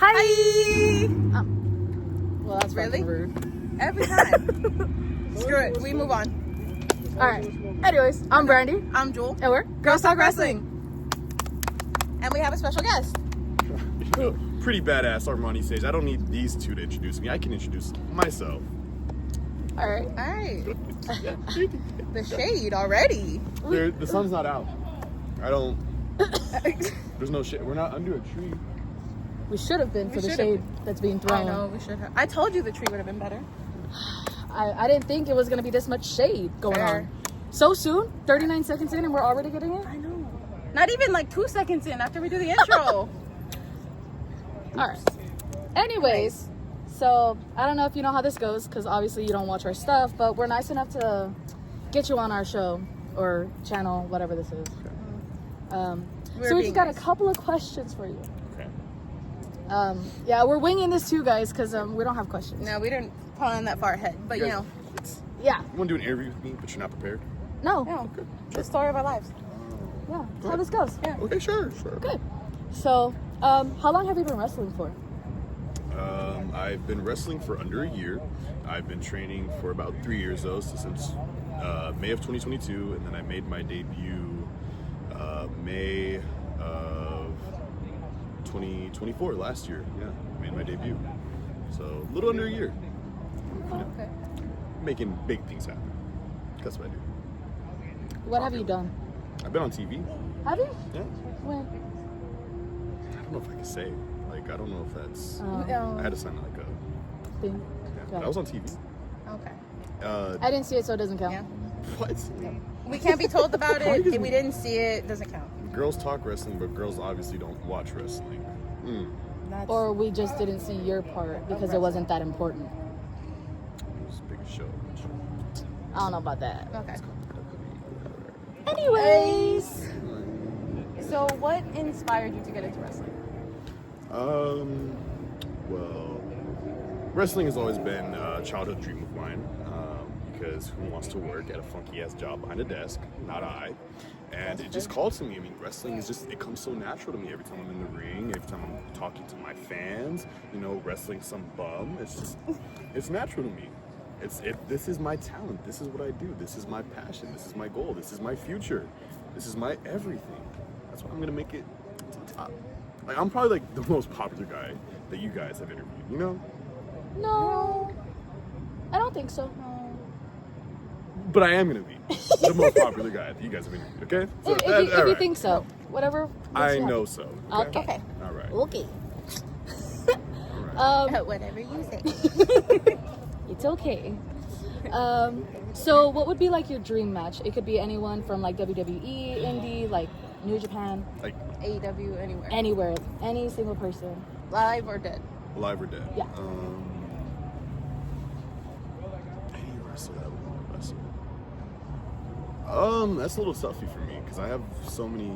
Hi. Well, that's Really? rude. Every time. Screw it. We move on. All right. Anyways, I'm Brandy. I'm Jewel. And we're Girls Talk Wrestling. And we have a special guest. Pretty badass Armani stage. I don't need these two to introduce me. I can introduce myself. All right. All right. The shade already. The sun's not out. I don't. There's no shade. We're not under a tree. We should have been We for the should shade have. that's being I thrown. know, we should have. I told you the tree would have been better. I didn't think it was going to be this much shade going Fair. on. So soon? 39 seconds in and we're already getting it? I know. Not even like 2 seconds in after we do the intro. All right. Anyways, so I don't know if you know how this goes because obviously you don't watch our stuff, but we're nice enough to get you on our show or channel, whatever this is. So we just got a couple of questions for you. Okay. Yeah, we're winging this too, guys, because we don't have questions. No, we didn't plan that far ahead, but you know. Yeah. You want to do an interview with me, but you're not prepared? No. No. The story of our lives. Yeah. That's how this goes. Yeah. Okay, sure. Good. So, how long have you been wrestling for? I've been wrestling for under a year. I've been training for about 3 years though, so since May of 2022, and then I made my debut May of 2024 last year. Yeah, made my debut. So a little under a year. Okay. Making big things happen. That's what I do. What have you done? I've been on TV. Have you? Yeah. When? I don't know if I can say. Like, I don't know if that's. No. I had to sign like a. Thing. Yeah, Got but I was on TV. Okay. I didn't see it, so it doesn't count. Yeah. What? We can't be told about Why it. is- If we didn't see it, doesn't count. Girls talk wrestling, but girls obviously don't watch wrestling. That's Or we just didn't see your part because it wasn't that important. It's the biggest show. I don't know about that. okay. Anyways. So, what inspired you to get into wrestling? Well, wrestling has always been a childhood dream of mine. Because who wants to work at a funky ass job behind a desk? Not I. And it just called to me. I mean, wrestling is just, it comes so natural to me every time I'm in the ring, every time I'm talking to my fans, you know, wrestling some bum. It's just, it's natural to me. This is my talent. This is what I do. This is my passion. This is my goal. This is my future. This is my everything. That's why I'm gonna make it to the top. Like, I'm probably like the most popular guy that you guys have interviewed, you know? No. I don't think so. But I am gonna be the most popular guy that you guys have interviewed, okay? So If you think so. Whatever. I makes you know happy. so. Okay. All right. Okay. All right. Whatever you say. It's okay. So what would be like your dream match? It could be anyone from like WWE, indie, like New Japan, Like, AEW, anywhere. anywhere, any single person. Live or dead. alive or dead? Yeah. Any wrestler that would want to wrestle. That's a little toughy for me because I have so many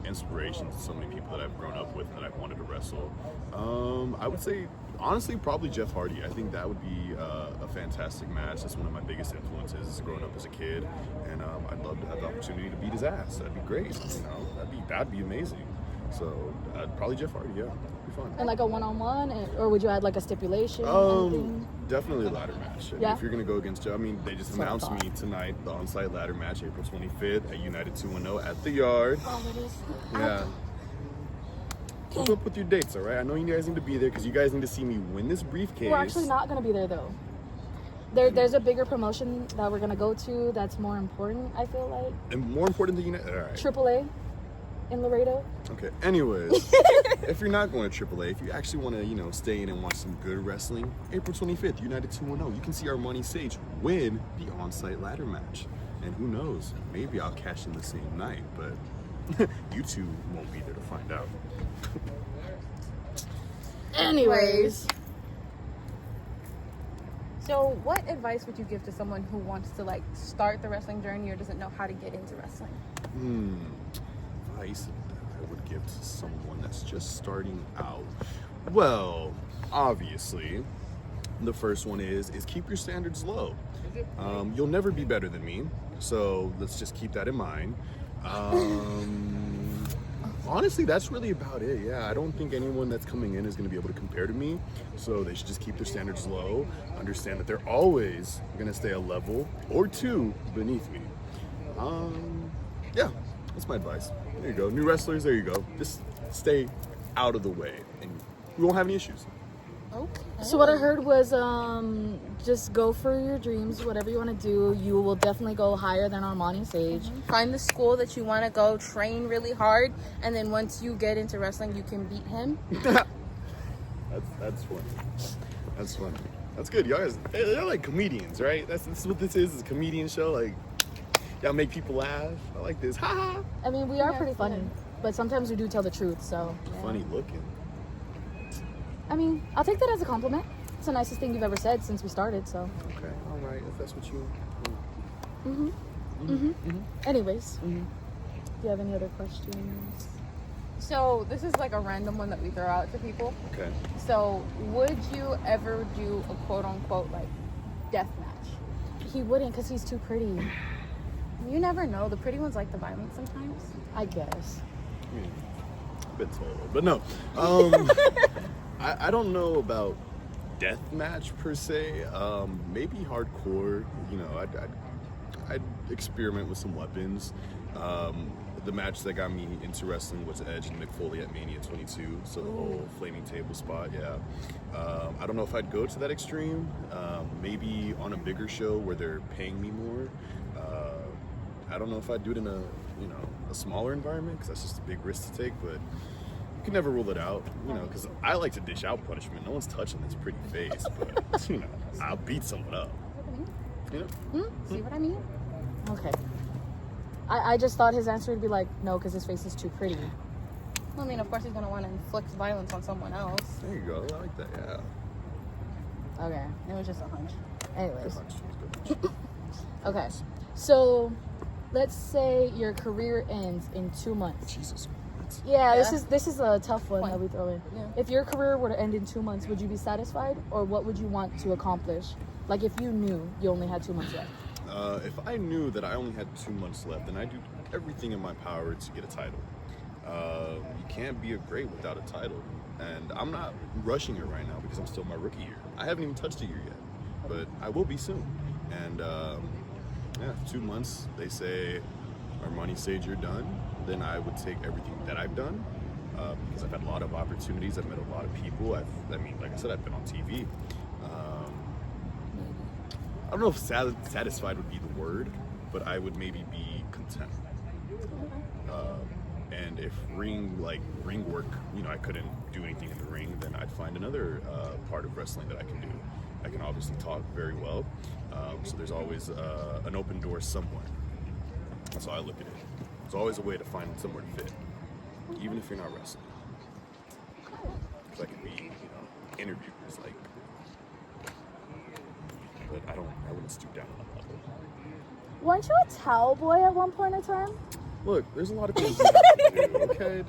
inspirations, so many people that I've grown up with that I've wanted to wrestle. I would say, honestly, probably Jeff Hardy. I think that would be a fantastic match. That's one of my biggest influences growing up as a kid, and I'd love to have the opportunity to beat his ass. That'd be great. You know, that'd be amazing. So probably Jeff Hardy. Yeah, it'd be fun. And like a one-on-one, or would you add like a stipulation? Anything? Definitely a ladder match. Yeah? If you're gonna go against Joe, I mean, they just That's what I announced thought. me tonight the on-site ladder match, April 25th at United 210 at the Yard. Oh, it is. Yeah. Keep up with your dates, all right? I know you guys need to be there because you guys need to see me win this briefcase. We're actually not gonna be there though. There's a bigger promotion that we're gonna go to that's more important. I feel like And more important than United. All right. AAA in Laredo. Okay. Anyways, if you're not going to AAA, if you actually want to, you know, stay in and watch some good wrestling, April 25th, United 210, you can see Armani Sage win the on-site ladder match. And who knows? Maybe I'll cash in the same night, but you two won't be there to find out. Anyways, So, what advice would you give to someone who wants to like start the wrestling journey or doesn't know how to get into wrestling? Advice that I would give to someone that's just starting out. Well, obviously, the first one is keep your standards low. You'll never be better than me, so let's just keep that in mind. Honestly, that's really about it. Yeah, I don't think anyone that's coming in is going to be able to compare to me. So they should just keep their standards low, understand that they're always going to stay a level or two beneath me. Yeah, that's my advice. There you go. New wrestlers, there you go. Just stay out of the way and we won't have any issues. Okay. So what I heard was just go for your dreams, whatever you want to do. You will definitely go higher than Armani Sage. Find the school that you want to go, train really hard, and then once you get into wrestling, you can beat him. That's funny. That's funny. That's good. Y'all guys, they're like comedians, right? That's what this is a comedian show. Like, y'all make people laugh. I like this. Ha ha. I mean, we are pretty funny, but sometimes we do tell the truth, so. Yeah. Funny looking. I mean, I'll take that as a compliment. It's the nicest thing you've ever said since we started, so. Okay, all right. If that's what you. Anyways, do you have any other questions? So this is like a random one that we throw out to people. Okay. So would you ever do a quote unquote like death match? He wouldn't because he's too pretty. You never know. The pretty ones like the violence sometimes. I guess. A bit tall, but no. I don't know about death match per se. Maybe hardcore. You know, I'd experiment with some weapons. The match that got me into wrestling was Edge and Mick Foley at Mania 22. So the whole flaming table spot, yeah. I don't know if I'd go to that extreme. Maybe on a bigger show where they're paying me more. I don't know if I'd do it in a smaller environment because that's just a big risk to take. But you can never rule it out, because I like to dish out punishment. No one's touching this pretty face, but I'll beat someone up. See what I mean? Okay. I just thought his answer would be like, no, because his face is too pretty. Well, I mean, of course he's gonna want to inflict violence on someone else. There you go. I like that. Yeah. Okay. It was just a hunch. Anyways. Good punch. Okay. So, let's say your career ends in 2 months. Jesus Christ. Yeah, Yeah. This is a tough one that we throw in. Yeah. If your career were to end in 2 months, would you be satisfied, or what would you want to accomplish? Like if you knew you only had 2 months left. If I knew that I only had 2 months left, then I'd do everything in my power to get a title. You can't be a great without a title. And I'm not rushing it right now because I'm still in my rookie year. I haven't even touched a year yet, but I will be soon. And 2 months, they say, Armani Sage, you're done. Then I would take everything that I've done because I've had a lot of opportunities. I've met a lot of people. Like I said, I've been on TV. I don't know if satisfied would be the word, but I would maybe be content. And if ring work, I couldn't do anything in the ring, then I'd find another part of wrestling that I can do. I can obviously talk very well, so there's always an open door somewhere. That's how I look at it. There's always a way to find somewhere to fit, even if you're not wrestling. Because I could be, interviewers, but I wouldn't stoop down on that level. Weren't you a towel boy at one point in time? Look, there's a lot of things we have to do, okay?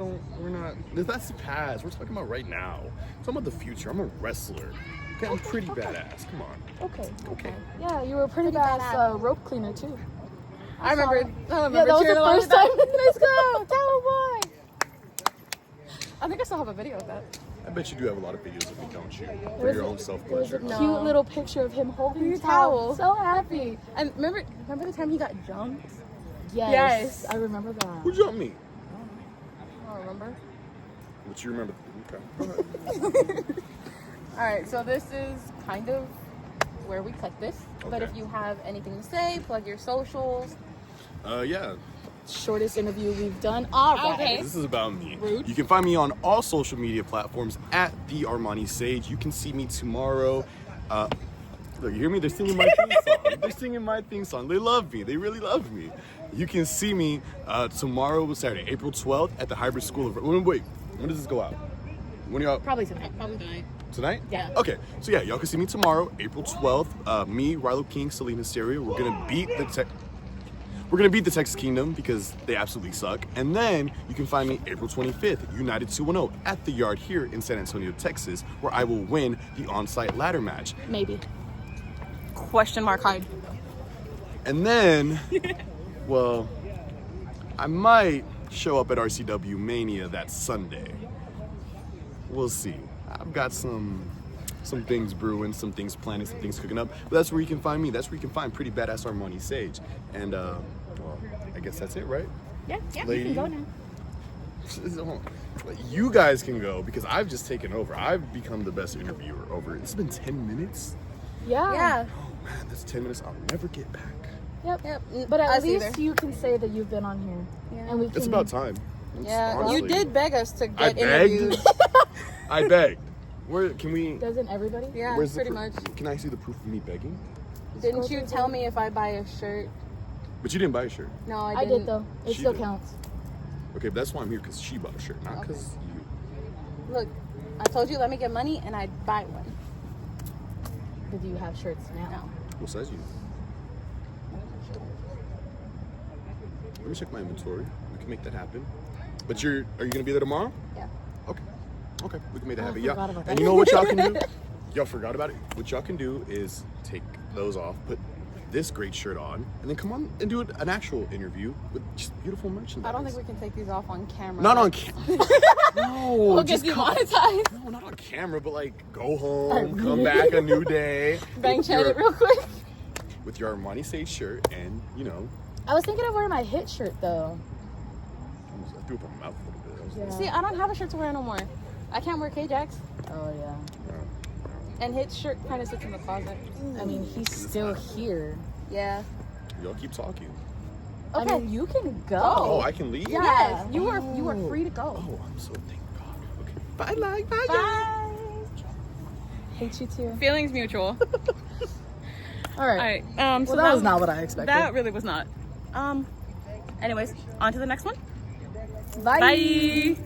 That's the past. We're talking about right now. We're talking about the future. I'm a wrestler. Okay, I'm pretty badass. Come on. Okay. Yeah, you were a pretty badass rope cleaner too. I remember Yeah, that was the first time. Let's go, towel boy. I think I still have a video of that. I bet you do have a lot of videos of me, don't you? For your own self-pleasure. There's a cute little picture of him holding Your your towel. towel. So happy. And remember the time he got jumped? Yes. I remember that. Who jumped me? I don't remember. But you remember. Okay. All right, so this is kind of where we cut this. But Okay. if you have anything to say, plug your socials. Yeah. Shortest interview we've done. All right. Okay. This is about me. Rude. You can find me on all social media platforms at the Armani Sage. You can see me tomorrow. Look, you hear me? They're singing my theme song. They're singing my theme song. They love me. They really love me. You can see me tomorrow, Saturday, April 12th at the Hybrid School of... Wait, when does this go out? When y'all... Probably tonight. Tonight? Yeah. Okay, so yeah, y'all can see me tomorrow, April 12th. Me, Rilo King, Selena Stereo. We're gonna beat the Texas Kingdom because they absolutely suck. And then you can find me April 25th, United 210 at the Yard here in San Antonio, Texas, where I will win the on-site ladder match. Maybe. Question mark hide. And then, well, I might show up at RCW Mania that Sunday. We'll see. I've got some things brewing, some things planning, some things cooking up. But that's where you can find me. That's where you can find pretty badass Armani Sage. And well, I guess that's it, right? Yeah, Lady. you can go now. You guys can go because I've just taken over. I've become the best interviewer over. It's been 10 minutes. Yeah. Yeah. Oh man, that's 10 minutes I'll never get back. Yep. But at Us least either. you can say that you've been on here. Yeah. And we can... It's about time. Yeah, Honestly. you did beg us to I get begged. interviewed. I begged. Where can we? Doesn't everybody? Yeah, Where's the pretty proof? much. Can I see the proof of me begging? Didn't you tell me if I buy a shirt? But you didn't buy a shirt. No, I I didn't. did though. It She still did. counts. Okay, but that's why I'm here because she bought a shirt, not because you. Look, I told you let me get money and I'd buy one. But do you have shirts now? No. What size are you? Let me check my inventory. We can make that happen. But are you gonna be there tomorrow? Yeah. Okay, we can make that Oh, I happen. Yeah. forgot about And that. you know what y'all can do? Y'all forgot about it. What y'all can do is take those off, put this great shirt on, and then come on and do an actual interview with just beautiful merchandise. I don't think we can take these off on camera. Not on camera. No, We'll just get come. demonetized. No, not on camera, but like go home, come back a new day. Bang with chat your- it real quick. with your Armani Sage shirt, and I was thinking of wearing my hit shirt though. I threw up my mouth a little bit. I was Yeah. See, I don't have a shirt to wear no more. I can't wear K-Jacks. Oh yeah. And his shirt kind of sits in the closet. I mean, he's still here. Yeah. Y'all keep talking. Okay. I mean, you can go. Oh, I can leave? Yeah. Yes, you were free to go. Oh, I'm so thank God. Okay. Bye, Mike. Bye, Bye. Hate you too. Feelings mutual. All right. All right. So Well, that was not what I expected. That really was not. Anyways, on to the next one. Bye. Bye.